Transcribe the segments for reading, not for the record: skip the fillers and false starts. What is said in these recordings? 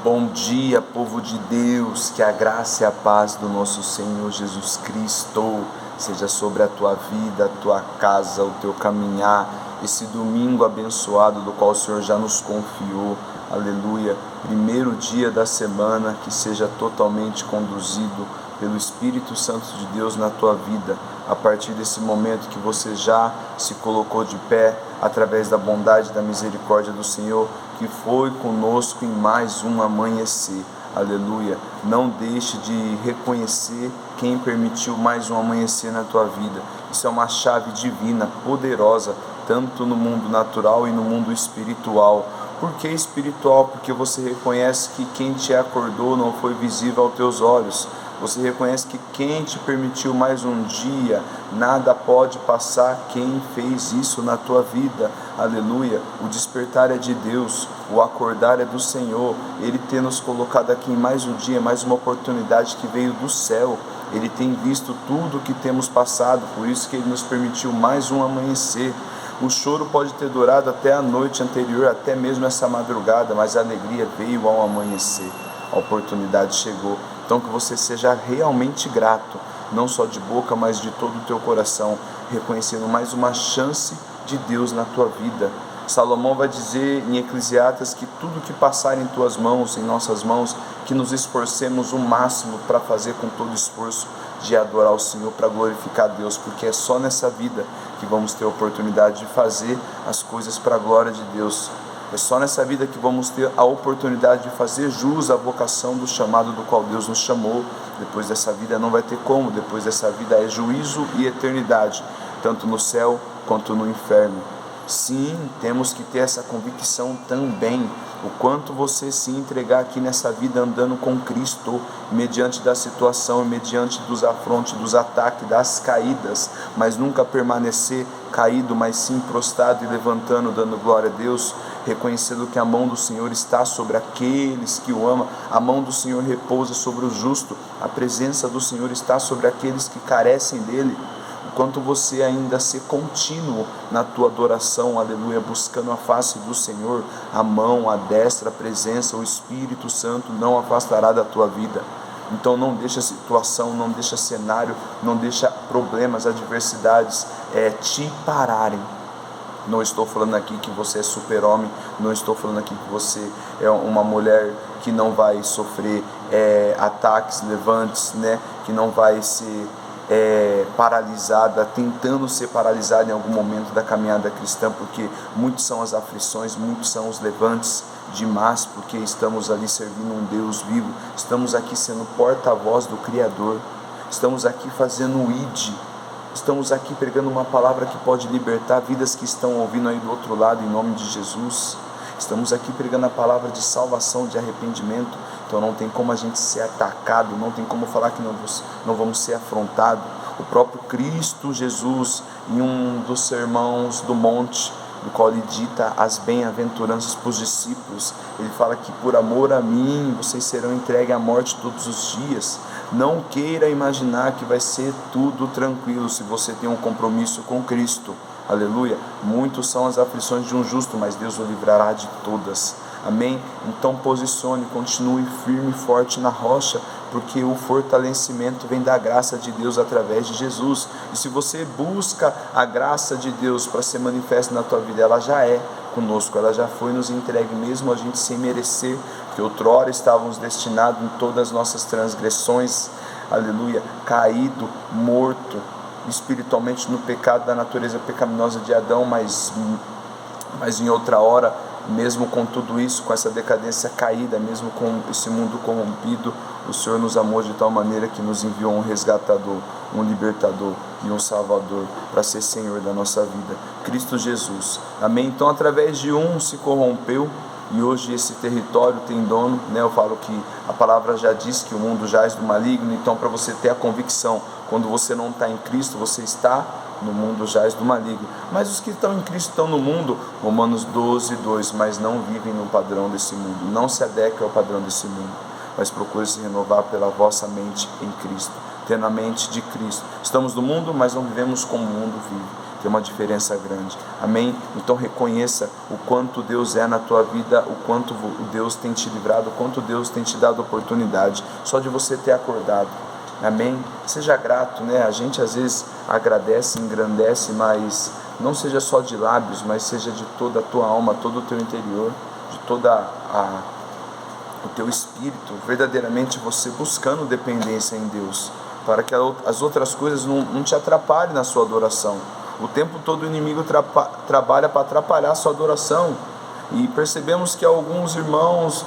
Bom dia, povo de Deus, que a graça e a paz do nosso Senhor Jesus Cristo seja sobre a tua vida, a tua casa, o teu caminhar, esse domingo abençoado do qual o Senhor já nos confiou, aleluia, primeiro dia da semana, que seja totalmente conduzido pelo Espírito Santo de Deus na tua vida, a partir desse momento que você já se colocou de pé, através da bondade e da misericórdia do Senhor, que foi conosco em mais um amanhecer, aleluia. Não deixe de reconhecer quem permitiu mais um amanhecer na tua vida. Isso é uma chave divina, poderosa, tanto no mundo natural e no mundo espiritual. Por que espiritual? Porque você reconhece que quem te acordou não foi visível aos teus olhos. Você reconhece que quem te permitiu mais um dia, nada pode passar quem fez isso na tua vida, aleluia. O despertar é de Deus, o acordar é do Senhor. Ele tem nos colocado aqui em mais um dia, mais uma oportunidade que veio do céu. Ele tem visto tudo o que temos passado, por isso que Ele nos permitiu mais um amanhecer. O choro pode ter durado até a noite anterior, até mesmo essa madrugada, mas a alegria veio ao amanhecer, a oportunidade chegou. Então que você seja realmente grato, não só de boca, mas de todo o teu coração, reconhecendo mais uma chance de Deus na tua vida. Salomão vai dizer em Eclesiastes que tudo que passar em tuas mãos, em nossas mãos, que nos esforcemos o máximo para fazer com todo esforço de adorar o Senhor, para glorificar a Deus, porque é só nessa vida que vamos ter a oportunidade de fazer as coisas para a glória de Deus. É só nessa vida que vamos ter a oportunidade de fazer jus à vocação do chamado do qual Deus nos chamou. Depois dessa vida não vai ter como, depois dessa vida é juízo e eternidade, tanto no céu quanto no inferno. Sim, temos que ter essa convicção também, o quanto você se entregar aqui nessa vida andando com Cristo, mediante da situação, mediante dos afrontos, dos ataques, das caídas, mas nunca permanecer caído, mas sim prostrado e levantando, dando glória a Deus, reconhecendo que a mão do Senhor está sobre aqueles que o amam, a mão do Senhor repousa sobre o justo, a presença do Senhor está sobre aqueles que carecem dele. Enquanto você ainda ser contínuo na tua adoração, aleluia, buscando a face do Senhor, a mão, a destra, a presença, o Espírito Santo não afastará da tua vida. Então não deixa situação, não deixa cenário, não deixa problemas, adversidades te pararem. Não estou falando aqui que você é super-homem, não estou falando aqui que você é uma mulher que não vai sofrer ataques, levantes, né? Que não vai ser paralisada, tentando ser paralisada em algum momento da caminhada cristã, porque muitos são as aflições, muitos são os levantes demais, porque estamos ali servindo um Deus vivo, estamos aqui sendo porta-voz do Criador, estamos aqui fazendo o ID, estamos aqui pregando uma palavra que pode libertar vidas que estão ouvindo aí do outro lado, em nome de Jesus. Estamos aqui pregando a palavra de salvação, de arrependimento. Então não tem como a gente ser atacado, não tem como falar que não vamos ser afrontados. O próprio Cristo Jesus, em um dos sermões do monte, do qual ele dita as bem-aventuranças para os discípulos, ele fala que por amor a mim vocês serão entregues à morte todos os dias. Não queira imaginar que vai ser tudo tranquilo se você tem um compromisso com Cristo. Aleluia. Muitos são as aflições de um justo, mas Deus o livrará de todas. Amém? Então posicione, continue firme e forte na rocha, porque o fortalecimento vem da graça de Deus através de Jesus. E se você busca a graça de Deus para ser manifesta na tua vida, ela já é conosco, ela já foi nos entregue, mesmo a gente sem merecer, porque outrora estávamos destinados em todas as nossas transgressões, aleluia, caído, morto espiritualmente no pecado da natureza pecaminosa de Adão, mas em outra hora, mesmo com tudo isso, com essa decadência caída, mesmo com esse mundo corrompido, o Senhor nos amou de tal maneira que nos enviou um resgatador, um libertador e um salvador para ser Senhor da nossa vida, Cristo Jesus. Amém? Então através de um se corrompeu e hoje esse território tem dono, né? Eu falo que a palavra já diz que o mundo jaz do maligno, então para você ter a convicção, quando você não está em Cristo, você está no mundo jaz do maligno. Mas os que estão em Cristo estão no mundo, Romanos 12:2, mas não vivem no padrão desse mundo, não se adequam ao padrão desse mundo, mas procurem se renovar pela vossa mente em Cristo, tendo a mente de Cristo. Estamos no mundo, mas não vivemos como o mundo vive. tem uma diferença grande. Amém? Então reconheça o quanto Deus é na tua vida, o quanto Deus tem te livrado, o quanto Deus tem te dado oportunidade, só de você ter acordado. Amém? Seja grato, né? A gente às vezes agradece, engrandece, mas não seja só de lábios, mas seja de toda a tua alma, todo o teu interior, de toda o teu espírito, verdadeiramente você buscando dependência em Deus, para que as outras coisas não te atrapalhem na sua adoração. O tempo todo o inimigo trabalha para atrapalhar a sua adoração, e percebemos que alguns irmãos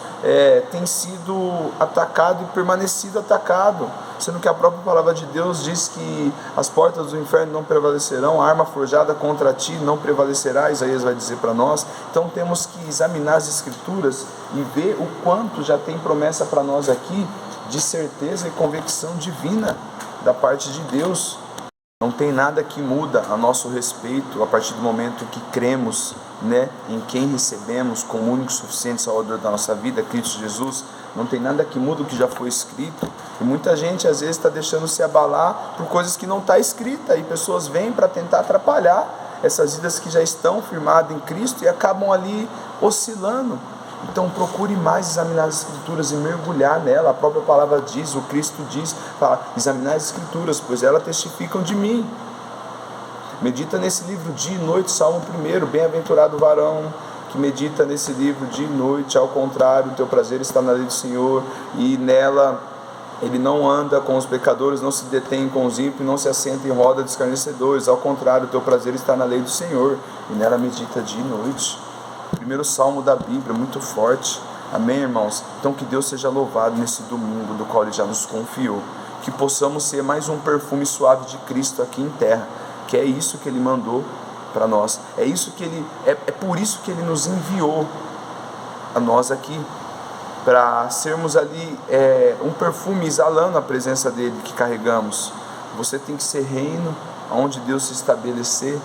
têm sido atacados e permanecido atacado, sendo que a própria palavra de Deus diz que as portas do inferno não prevalecerão, a arma forjada contra ti não prevalecerá, Isaías vai dizer para nós. Então temos que examinar as escrituras e ver o quanto já tem promessa para nós aqui, de certeza e convicção divina da parte de Deus. Não tem nada que muda a nosso respeito a partir do momento que cremos, né, em quem recebemos como único e suficiente Salvador da nossa vida, Cristo Jesus. Não tem nada que muda o que já foi escrito. E muita gente às vezes está deixando se abalar por coisas que não está escrita, e pessoas vêm para tentar atrapalhar essas vidas que já estão firmadas em Cristo e acabam ali oscilando. Então procure mais examinar as escrituras e mergulhar nela. A própria palavra diz, o Cristo diz, fala, examinar as escrituras, pois elas testificam de mim. Medita nesse livro dia e noite, Salmo 1, bem-aventurado o varão que medita nesse livro dia e noite, ao contrário, o teu prazer está na lei do Senhor, e nela ele não anda com os pecadores, não se detém com os ímpios, não se assenta em roda de escarnecedores, ao contrário, o teu prazer está na lei do Senhor, e nela medita dia e noite. Primeiro salmo da Bíblia, muito forte. Amém, irmãos? Então que Deus seja louvado nesse domingo do qual Ele já nos confiou, que possamos ser mais um perfume suave de Cristo aqui em terra, que é isso que Ele mandou para nós, é por isso que Ele nos enviou a nós aqui, para sermos ali um perfume exalando a presença dEle que carregamos. Você tem que ser reino onde Deus se estabelecer.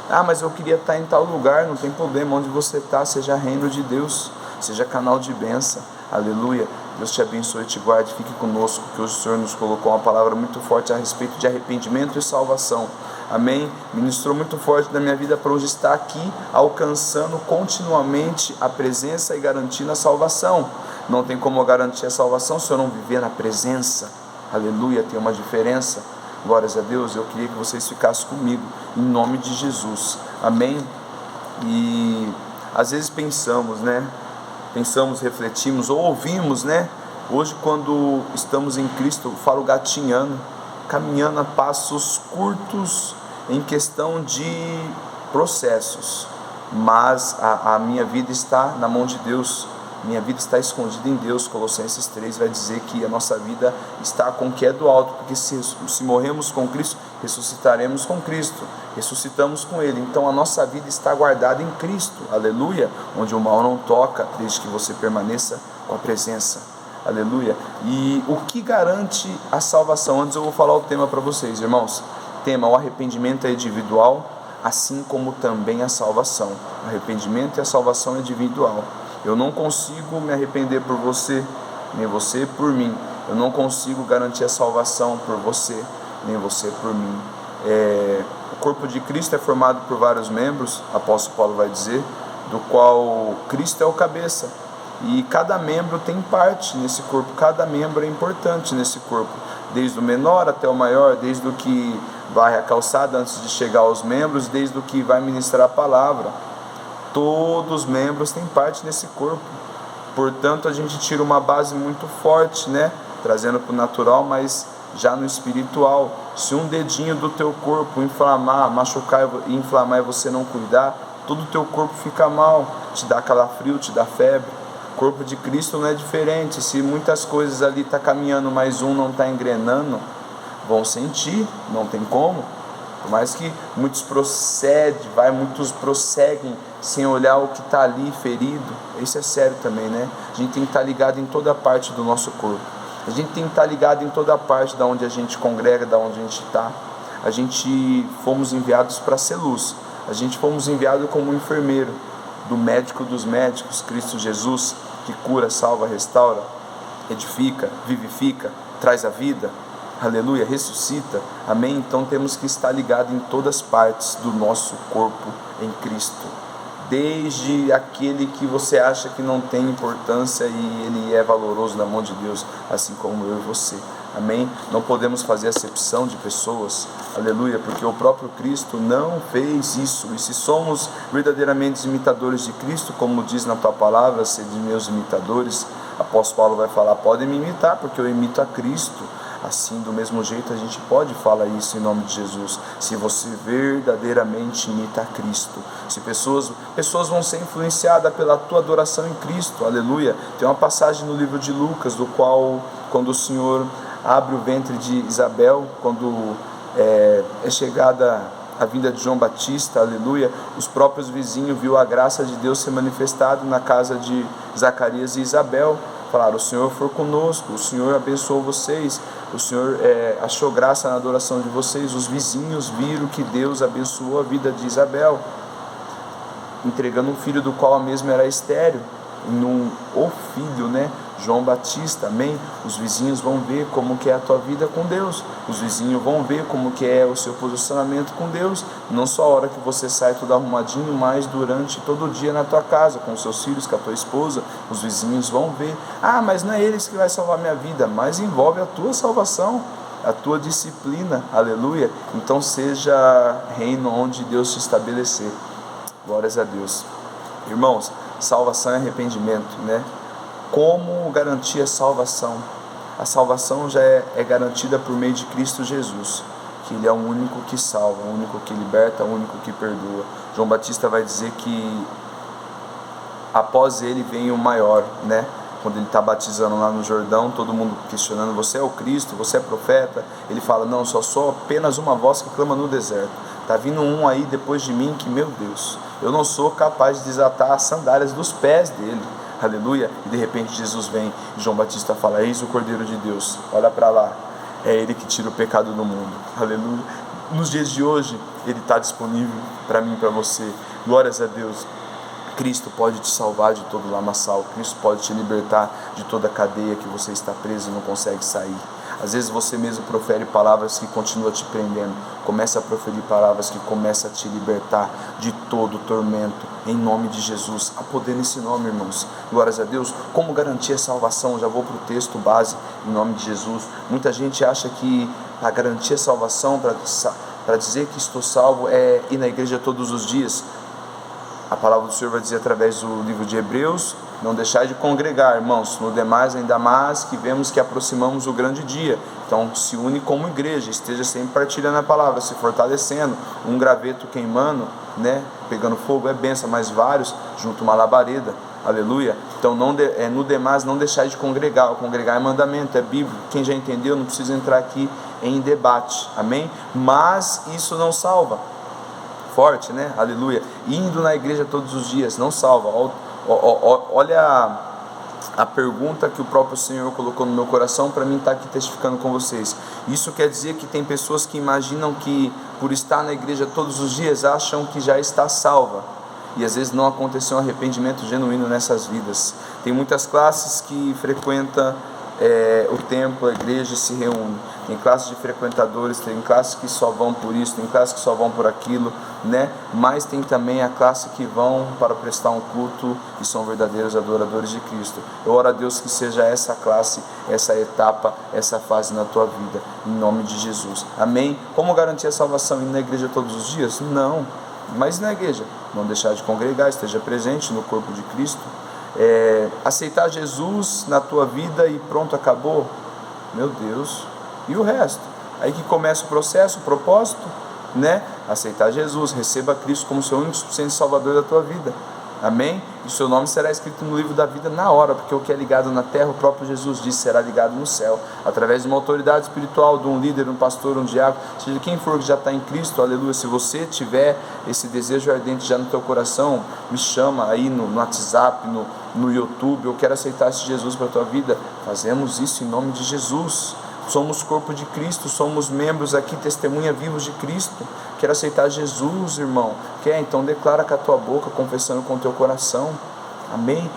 Ah, mas eu queria estar em tal lugar. Não tem problema, onde você está, seja reino de Deus, seja canal de bênção. Aleluia. Deus te abençoe e te guarde. Fique conosco, que hoje o Senhor nos colocou uma palavra muito forte a respeito de arrependimento e salvação. Amém? Ministrou muito forte na minha vida para hoje estar aqui, alcançando continuamente a presença e garantindo a salvação. Não tem como garantir a salvação se eu não viver na presença. Aleluia, tem uma diferença. Glórias a Deus. Eu queria que vocês ficassem comigo, em nome de Jesus. Amém? E às vezes pensamos, né? Pensamos, refletimos ou ouvimos, né? Hoje, quando estamos em Cristo, eu falo gatinhando, caminhando a passos curtos em questão de processos, mas a minha vida está na mão de Deus, minha vida está escondida em Deus. Colossenses 3 vai dizer que a nossa vida está com o que é do alto, porque se morremos com Cristo, ressuscitaremos com Cristo, ressuscitamos com Ele. Então a nossa vida está guardada em Cristo, aleluia, onde o mal não toca, desde que você permaneça com a presença, aleluia. E o que garante a salvação? Antes eu vou falar o tema para vocês, irmãos. Tema: o arrependimento é individual, assim como também a salvação. O arrependimento e a salvação é individual. Eu não consigo me arrepender por você, nem você por mim. Eu não consigo garantir a salvação por você, nem você por mim. O corpo de Cristo é formado por vários membros, o apóstolo Paulo vai dizer, do qual Cristo é o cabeça. E cada membro tem parte nesse corpo, cada membro é importante nesse corpo, desde o menor até o maior, desde o que varre a calçada antes de chegar aos membros, desde o que vai ministrar a palavra. Todos os membros têm parte nesse corpo. Portanto, a gente tira uma base muito forte, né? Trazendo para o natural, mas já no espiritual. Se um dedinho do teu corpo inflamar, machucar e inflamar e você não cuidar, todo o teu corpo fica mal, te dá calafrio, te dá febre. O corpo de Cristo não é diferente. Se muitas coisas ali estão caminhando, mas um não está engrenando, vão sentir, não tem como. Por mais que muitos prosseguem sem olhar o que está ali ferido. Isso é sério também, né? A gente tem que estar ligado em toda parte do nosso corpo. A gente tem que estar ligado em toda parte da onde a gente congrega, da onde a gente está. A gente fomos enviados para ser luz. A gente fomos enviados como enfermeiro do médico dos médicos, Cristo Jesus, que cura, salva, restaura, edifica, vivifica, traz a vida. aleluia, ressuscita, amém? Então temos que estar ligado em todas as partes do nosso corpo em Cristo, desde aquele que você acha que não tem importância e ele é valoroso na mão de Deus, assim como eu e você, amém? Não podemos fazer acepção de pessoas, aleluia, porque o próprio Cristo não fez isso. E se somos verdadeiramente imitadores de Cristo, como diz na tua palavra, sede meus imitadores, apóstolo Paulo vai falar, podem me imitar, porque eu imito a Cristo. Assim, do mesmo jeito, a gente pode falar isso em nome de Jesus. Se você verdadeiramente imita a Cristo, se pessoas vão ser influenciadas pela tua adoração em Cristo, aleluia. Tem uma passagem no livro de Lucas, do qual, quando o Senhor abre o ventre de Isabel, quando é chegada a vinda de João Batista, aleluia, os próprios vizinhos viu a graça de Deus ser manifestada na casa de Zacarias e Isabel. Falaram, o Senhor foi conosco, o Senhor abençoou vocês, o Senhor achou graça na adoração de vocês. Os vizinhos viram que Deus abençoou a vida de Isabel, entregando um filho do qual a mesma era estéril, o filho, né? João Batista, amém? Os vizinhos vão ver como que é a tua vida com Deus, os vizinhos vão ver como que é o seu posicionamento com Deus, não só a hora que você sai tudo arrumadinho, mas durante todo o dia na tua casa, com os seus filhos, com a tua esposa, os vizinhos vão ver, mas não é eles que vai salvar minha vida, mas envolve a tua salvação, a tua disciplina, aleluia. Então seja reino onde Deus te estabelecer, glórias a Deus. Irmãos, salvação é arrependimento, né? Como garantir a salvação? A salvação já é garantida por meio de Cristo Jesus, que Ele é o único que salva, o único que liberta, o único que perdoa. João Batista vai dizer que após ele vem o maior, né? Quando ele está batizando lá no Jordão, todo mundo questionando, você é o Cristo, você é profeta? Ele fala, não, só sou apenas uma voz que clama no deserto. Está vindo um aí depois de mim que, meu Deus, eu não sou capaz de desatar as sandálias dos pés dele. Aleluia. E de repente Jesus vem e João Batista fala, eis o Cordeiro de Deus, olha para lá, é Ele que tira o pecado do mundo. Aleluia. Nos dias de hoje Ele está disponível para mim e para você, glórias a Deus. Cristo pode te salvar de todo lamaçal, Cristo pode te libertar de toda cadeia que você está preso e não consegue sair. Às vezes você mesmo profere palavras que continuam te prendendo. Começa a proferir palavras que começam a te libertar de todo tormento, em nome de Jesus. Há poder nesse nome, irmãos. Glórias a Deus. Como garantir a salvação? Já vou para o texto base, em nome de Jesus. Muita gente acha que a garantir a salvação, para dizer que estou salvo, é ir na igreja todos os dias. A palavra do Senhor vai dizer através do livro de Hebreus, não deixar de congregar, irmãos, no demais ainda mais que vemos que aproximamos o grande dia. Então se une como igreja, esteja sempre partilhando a palavra, se fortalecendo. Um graveto queimando, né, pegando fogo é benção, mas vários junto uma labareda, aleluia. Então no demais não deixar de congregar. O congregar é mandamento, é bíblico. Quem já entendeu não precisa entrar aqui em debate, amém? Mas isso não salva. Forte, né? Aleluia. Indo na igreja todos os dias não salva. Olha a pergunta que o próprio Senhor colocou no meu coração para mim estar aqui testificando com vocês. Isso quer dizer que tem pessoas que imaginam que por estar na igreja todos os dias acham que já está salva, e às vezes não aconteceu um arrependimento genuíno nessas vidas. Tem muitas classes que frequentam o templo, a igreja se reúne. Tem classes de frequentadores, tem classes que só vão por isso, tem classes que só vão por aquilo, né? Mas tem também a classe que vão para prestar um culto e são verdadeiros adoradores de Cristo. Eu oro a Deus que seja essa classe, essa etapa, essa fase na tua vida, em nome de Jesus, amém? Como garantir a salvação? Ir na igreja todos os dias? Não, mas na igreja, não deixar de congregar, esteja presente no corpo de Cristo. Aceitar Jesus na tua vida e pronto, acabou? Meu Deus, e o resto? Aí que começa o processo, o propósito, né? Aceitar Jesus, receba Cristo como seu único e suficiente Salvador da tua vida, amém? E seu nome será escrito no livro da vida na hora, porque o que é ligado na terra, o próprio Jesus disse, será ligado no céu, através de uma autoridade espiritual, de um líder, um pastor, um diácono, seja quem for que já está em Cristo, aleluia. Se você tiver esse desejo ardente já no teu coração, me chama aí no WhatsApp, no YouTube, eu quero aceitar esse Jesus para a tua vida. Fazemos isso em nome de Jesus. Somos corpo de Cristo, somos membros aqui, testemunha vivos de Cristo. Quero aceitar Jesus, irmão. Quer? Então declara com a tua boca, confessando com o teu coração. Amém?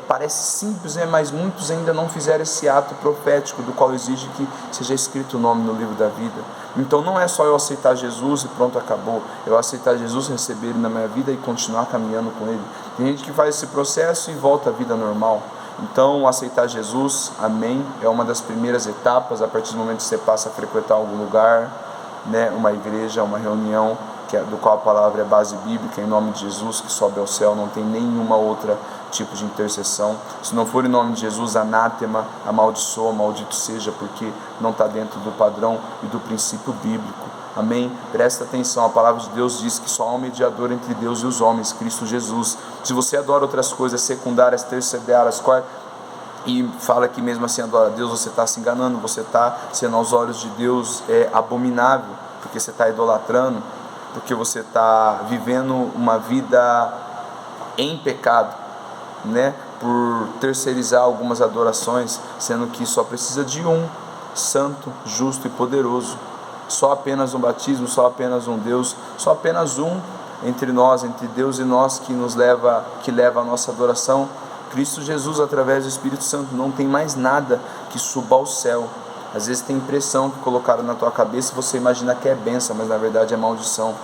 Parece simples, mas muitos ainda não fizeram esse ato profético, do qual exige que seja escrito o nome no livro da vida. Então não é só eu aceitar Jesus e pronto, acabou. Eu aceitar Jesus, receber Ele na minha vida e continuar caminhando com Ele. Tem gente que faz esse processo e volta à vida normal. Então aceitar Jesus, amém, é uma das primeiras etapas. A partir do momento que você passa a frequentar algum lugar, uma igreja, uma reunião, do qual a palavra é base bíblica, em nome de Jesus, que sobe ao céu, não tem nenhuma outra tipo de intercessão. Se não for em nome de Jesus, anátema, amaldiçoa, maldito seja, porque não está dentro do padrão e do princípio bíblico. Amém? Presta atenção, a palavra de Deus diz que só há um mediador entre Deus e os homens, Cristo Jesus. Se você adora outras coisas secundárias, terciárias, e fala que mesmo assim adora a Deus, você está se enganando, você está sendo aos olhos de Deus abominável, porque você está idolatrando, porque você está vivendo uma vida em pecado, por terceirizar algumas adorações, sendo que só precisa de um santo, justo e poderoso, só apenas um batismo, só apenas um Deus, só apenas um entre nós, entre Deus e nós, que leva a nossa adoração, Cristo Jesus, através do Espírito Santo. Não tem mais nada que suba ao céu. Às vezes tem impressão que colocaram na tua cabeça e você imagina que é bênção, mas na verdade é maldição.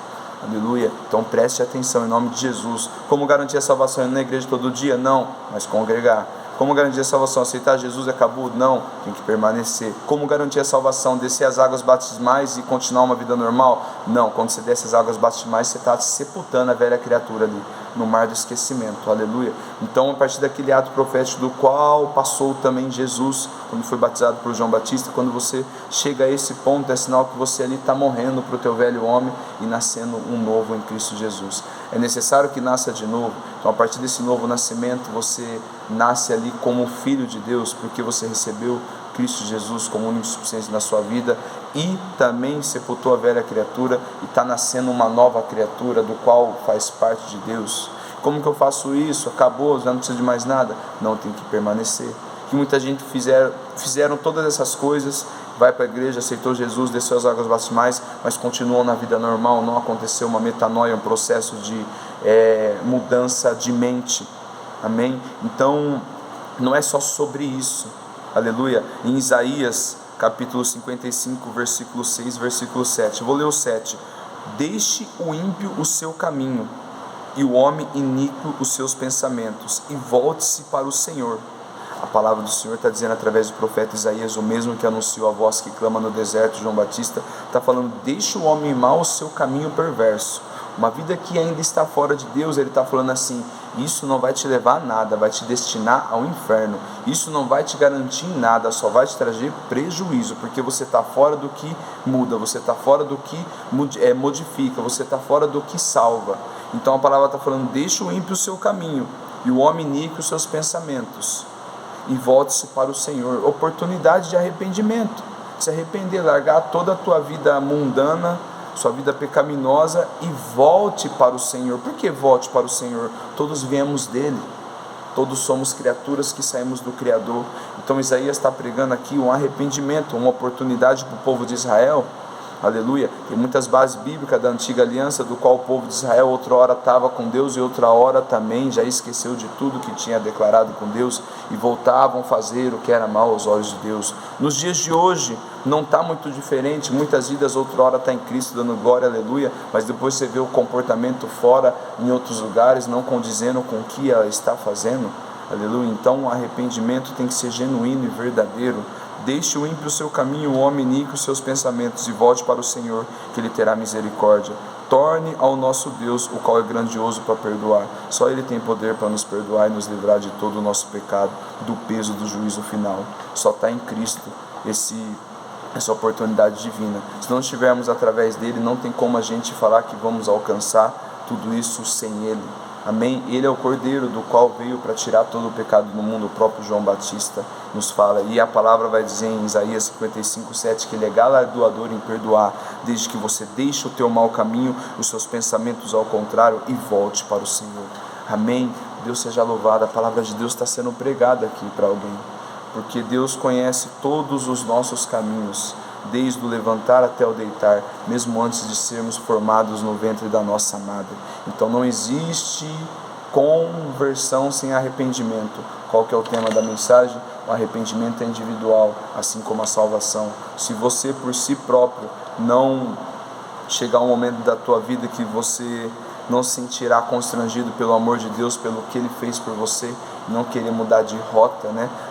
Aleluia. Então preste atenção em nome de Jesus. Como garantir a salvação? Ir na igreja todo dia? Não, mas congregar. Como garantir a salvação? Aceitar Jesus é acabou? Não, tem que permanecer. Como garantir a salvação? Descer as águas batismais e continuar uma vida normal? Não, quando você desce as águas batismais, você está sepultando a velha criatura ali, no mar do esquecimento. Aleluia. Então, a partir daquele ato profético do qual passou também Jesus, quando foi batizado por João Batista, quando você chega a esse ponto, é sinal que você ali está morrendo para o teu velho homem e nascendo um novo em Cristo Jesus. É necessário que nasça de novo. Então, a partir desse novo nascimento, você nasce ali como filho de Deus, porque você recebeu Cristo Jesus como único e suficiente na sua vida, e também sepultou a velha criatura e está nascendo uma nova criatura, do qual faz parte de Deus. Como que eu faço isso? Acabou, já não precisa de mais nada? Não, tem que permanecer. Que muita gente fizeram todas essas coisas, vai para a igreja, aceitou Jesus, desceu as águas batismais, mas continuam na vida normal, não aconteceu uma metanoia, um processo de mudança de mente. Amém? Então, não é só sobre isso. Aleluia. Em Isaías, capítulo 55, versículo 6, versículo 7. Vou ler o 7. Deixe o ímpio o seu caminho, e o homem iníquo os seus pensamentos, e volte-se para o Senhor. A palavra do Senhor está dizendo através do profeta Isaías, o mesmo que anunciou a voz que clama no deserto, João Batista, está falando: deixe o homem mau o seu caminho perverso. Uma vida que ainda está fora de Deus, ele está falando assim: isso não vai te levar a nada, vai te destinar ao inferno. Isso não vai te garantir nada, só vai te trazer prejuízo, porque você está fora do que muda, você está fora do que modifica, você está fora do que salva. Então a palavra está falando: deixe o ímpio o seu caminho, e o homem iníquo os seus pensamentos, e volte-se para o Senhor. Oportunidade de arrependimento, se arrepender, largar toda a tua vida mundana, sua vida pecaminosa, e volte para o Senhor. Por que volte para o Senhor? Todos viemos dele, todos somos criaturas que saímos do Criador. Então Isaías está pregando aqui um arrependimento, uma oportunidade para o povo de Israel. Aleluia. Tem muitas bases bíblicas da antiga aliança, do qual o povo de Israel outra hora estava com Deus e outra hora também já esqueceu de tudo que tinha declarado com Deus e voltavam a fazer o que era mal aos olhos de Deus. Nos dias de hoje não está muito diferente. Muitas vidas outra hora está em Cristo dando glória, aleluia, mas depois você vê o comportamento fora, em outros lugares, não condizendo com o que ela está fazendo. Aleluia. Então o arrependimento tem que ser genuíno e verdadeiro. Deixe o ímpio o seu caminho, o homem iníquo os seus pensamentos, e volte para o Senhor, que Ele terá misericórdia. Torne ao nosso Deus, o qual é grandioso para perdoar. Só Ele tem poder para nos perdoar e nos livrar de todo o nosso pecado, do peso do juízo final. Só está em Cristo essa oportunidade divina. Se não estivermos através dele, não tem como a gente falar que vamos alcançar tudo isso sem Ele. Amém? Ele é o Cordeiro, do qual veio para tirar todo o pecado do mundo. O próprio João Batista nos fala, e a palavra vai dizer em Isaías 55, 7, que Ele é galardoador em perdoar, desde que você deixe o teu mau caminho, os seus pensamentos ao contrário, e volte para o Senhor. Amém? Deus seja louvado. A palavra de Deus está sendo pregada aqui para alguém, porque Deus conhece todos os nossos caminhos, desde o levantar até o deitar, mesmo antes de sermos formados no ventre da nossa madre. Então não existe conversão sem arrependimento. Qual que é o tema da mensagem? O arrependimento é individual, assim como a salvação. Se você por si próprio não chegar um momento da tua vida que você não se sentirá constrangido pelo amor de Deus, pelo que Ele fez por você, não querer mudar de rota,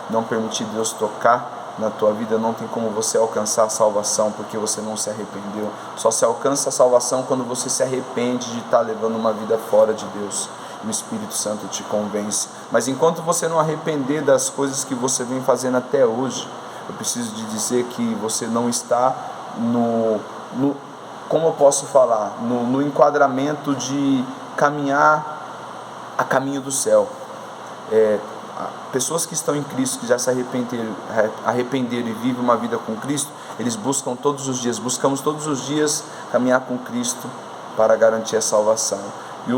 não permitir Deus tocar na tua vida, não tem como você alcançar a salvação, porque você não se arrependeu. Só se alcança a salvação quando você se arrepende de estar levando uma vida fora de Deus. O Espírito Santo te convence. Mas enquanto você não arrepender das coisas que você vem fazendo até hoje, eu preciso de dizer que você não está como eu posso falar, no enquadramento de caminhar a caminho do céu. Pessoas que estão em Cristo, que já se arrependeram e vivem uma vida com Cristo, eles buscamos todos os dias caminhar com Cristo para garantir a salvação. E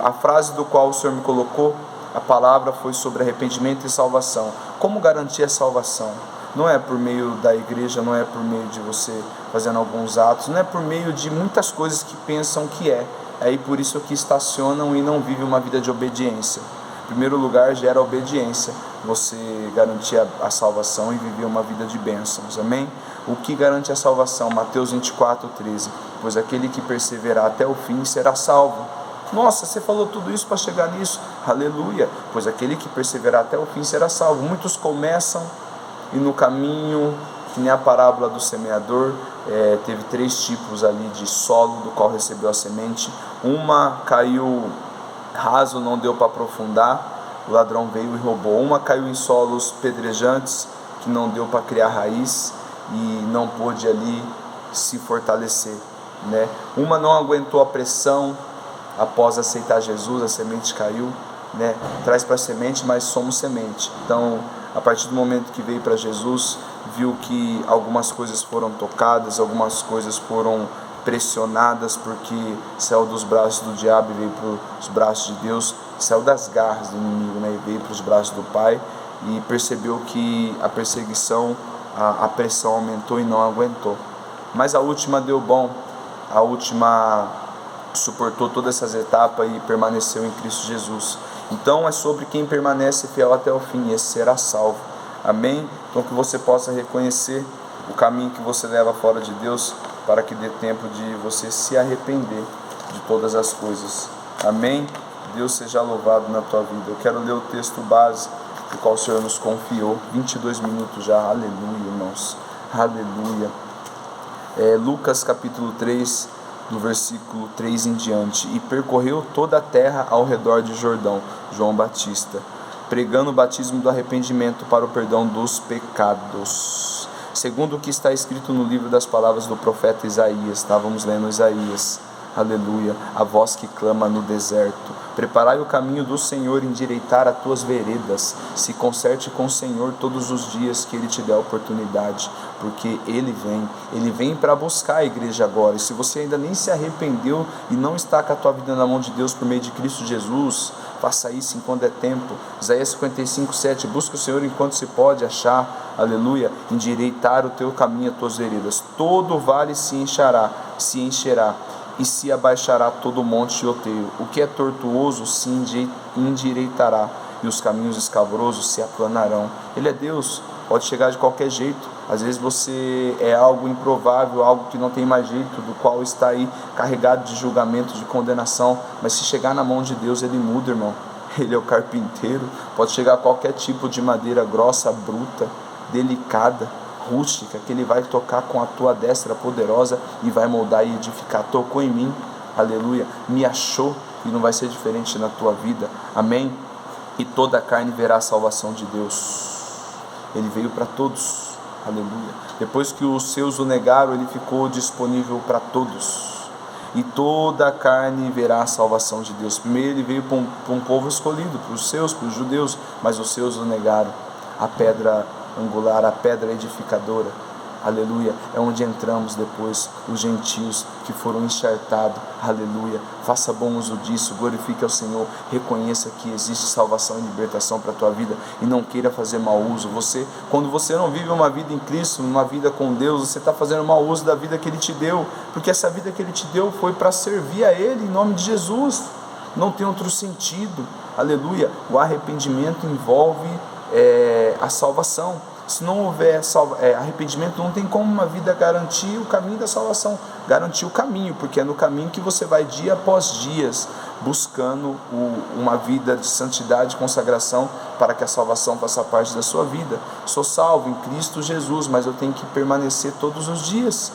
a frase do qual o Senhor me colocou, a palavra foi sobre arrependimento e salvação. Como garantir a salvação? Não é por meio da igreja, não é por meio de você fazendo alguns atos, não é por meio de muitas coisas que pensam que é. Aí por isso que estacionam e não vivem uma vida de obediência. Em primeiro lugar, gera obediência, você garantir a salvação e viver uma vida de bênçãos, amém? O que garante a salvação? Mateus 24:13, pois aquele que perseverar até o fim será salvo. Nossa, você falou tudo isso para chegar nisso? Aleluia! Pois aquele que perseverar até o fim será salvo. Muitos começam e no caminho, que nem a parábola do semeador, teve 3 tipos ali de solo do qual recebeu a semente. Uma caiu raso, não deu para aprofundar, o ladrão veio e roubou. Uma caiu em solos pedrejantes, que não deu para criar raiz e não pôde ali se fortalecer, Uma não aguentou a pressão, após aceitar Jesus, a semente caiu, Traz para a semente, mas somos semente. Então, a partir do momento que veio para Jesus, viu que algumas coisas foram tocadas, algumas coisas foram pressionadas, porque saiu dos braços do diabo e veio para os braços de Deus, saiu das garras do inimigo, e veio para os braços do Pai, e percebeu que a perseguição, a pressão aumentou e não aguentou. Mas a última deu bom, a última suportou todas essas etapas e permaneceu em Cristo Jesus. Então é sobre quem permanece fiel até o fim, esse será salvo, amém? Então que você possa reconhecer o caminho que você leva fora de Deus, para que dê tempo de você se arrepender de todas as coisas, amém? Deus seja louvado na tua vida. Eu quero ler o texto base, do qual o Senhor nos confiou, 22 minutos já, aleluia, irmãos, aleluia. Lucas capítulo 3, do versículo 3 em diante. E percorreu toda a terra ao redor de Jordão, João Batista, pregando o batismo do arrependimento para o perdão dos pecados, segundo o que está escrito no livro das palavras do profeta Isaías. Estávamos lendo Isaías, aleluia. A voz que clama no deserto: preparai o caminho do Senhor, endireitar as tuas veredas. Se conserte com o Senhor todos os dias que Ele te der a oportunidade, porque Ele vem para buscar a igreja agora. E se você ainda nem se arrependeu e não está com a tua vida na mão de Deus por meio de Cristo Jesus, faça isso enquanto é tempo. Isaías 55:7, busca o Senhor enquanto se pode achar, aleluia. Endireitar o teu caminho, as tuas veredas. Todo vale se encherá, e se abaixará todo monte e outeio. O que é tortuoso se endireitará, e os caminhos escabrosos se aplanarão. Ele é Deus, pode chegar de qualquer jeito. Às vezes você é algo improvável, algo que não tem mais jeito, do qual está aí carregado de julgamento, de condenação, mas se chegar na mão de Deus, Ele muda, irmão. Ele é o carpinteiro, pode chegar qualquer tipo de madeira grossa, bruta, delicada, rústica, que Ele vai tocar com a tua destra poderosa e vai moldar e edificar. Tocou em mim, aleluia, me achou, e não vai ser diferente na tua vida, amém? E toda a carne verá a salvação de Deus. Ele veio para todos, aleluia. Depois que os seus o negaram, Ele ficou disponível para todos, e toda a carne verá a salvação de Deus. Primeiro Ele veio para um povo escolhido, para os seus, para os judeus, mas os seus o negaram. A pedra angular, a pedra edificadora, aleluia, é onde entramos depois, os gentios que foram enxertados, aleluia. Faça bom uso disso, glorifique ao Senhor, reconheça que existe salvação e libertação para a tua vida, e não queira fazer mau uso. Quando você não vive uma vida em Cristo, uma vida com Deus, você está fazendo mau uso da vida que Ele te deu, porque essa vida que Ele te deu foi para servir a Ele, em nome de Jesus. não tem outro sentido, aleluia. O arrependimento envolve a salvação. Se não houver arrependimento, não tem como uma vida garantir o caminho da salvação, garantir o caminho, porque é no caminho que você vai dia após dias, buscando uma vida de santidade e consagração, para que a salvação faça parte da sua vida. Sou salvo em Cristo Jesus, mas eu tenho que permanecer todos os dias.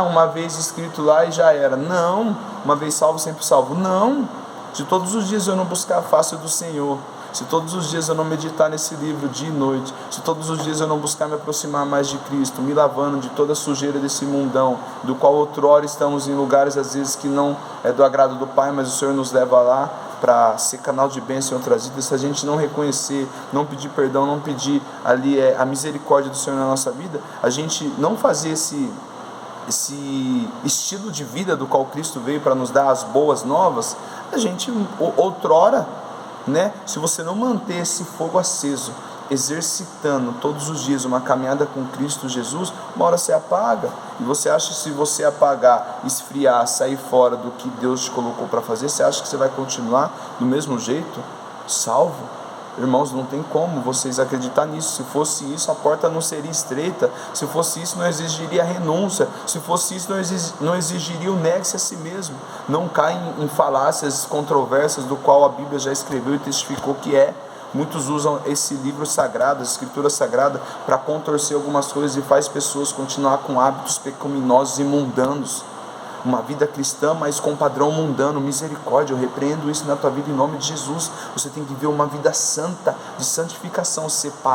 Uma vez escrito lá e já era. Não, uma vez salvo, sempre salvo. Não, se todos os dias eu não buscar a face do Senhor, se todos os dias eu não meditar nesse livro dia e noite, se todos os dias eu não buscar me aproximar mais de Cristo, me lavando de toda a sujeira desse mundão, do qual outrora estamos em lugares às vezes que não é do agrado do Pai, mas o Senhor nos leva lá para ser canal de bênção em outras vidas. Se a gente não reconhecer, não pedir perdão, não pedir ali a misericórdia do Senhor na nossa vida, a gente não fazer esse estilo de vida do qual Cristo veio para nos dar as boas novas, a gente outrora, se você não manter esse fogo aceso, exercitando todos os dias uma caminhada com Cristo Jesus, uma hora você apaga. E você acha que se você apagar, esfriar, sair fora do que Deus te colocou para fazer, você acha que você vai continuar do mesmo jeito, salvo? Irmãos, não tem como vocês acreditar nisso. Se fosse isso, a porta não seria estreita. Se fosse isso, não exigiria renúncia. Se fosse isso, não exigiria o negue-se a si mesmo. Não cai em falácias controversas, do qual a Bíblia já escreveu e testificou que é. Muitos usam esse livro sagrado, a Escritura Sagrada, para contorcer algumas coisas e faz pessoas continuar com hábitos pecaminosos e mundanos. Uma vida cristã, mas com padrão mundano. Misericórdia, eu repreendo isso na tua vida em nome de Jesus. Você tem que viver uma vida santa, de santificação, separada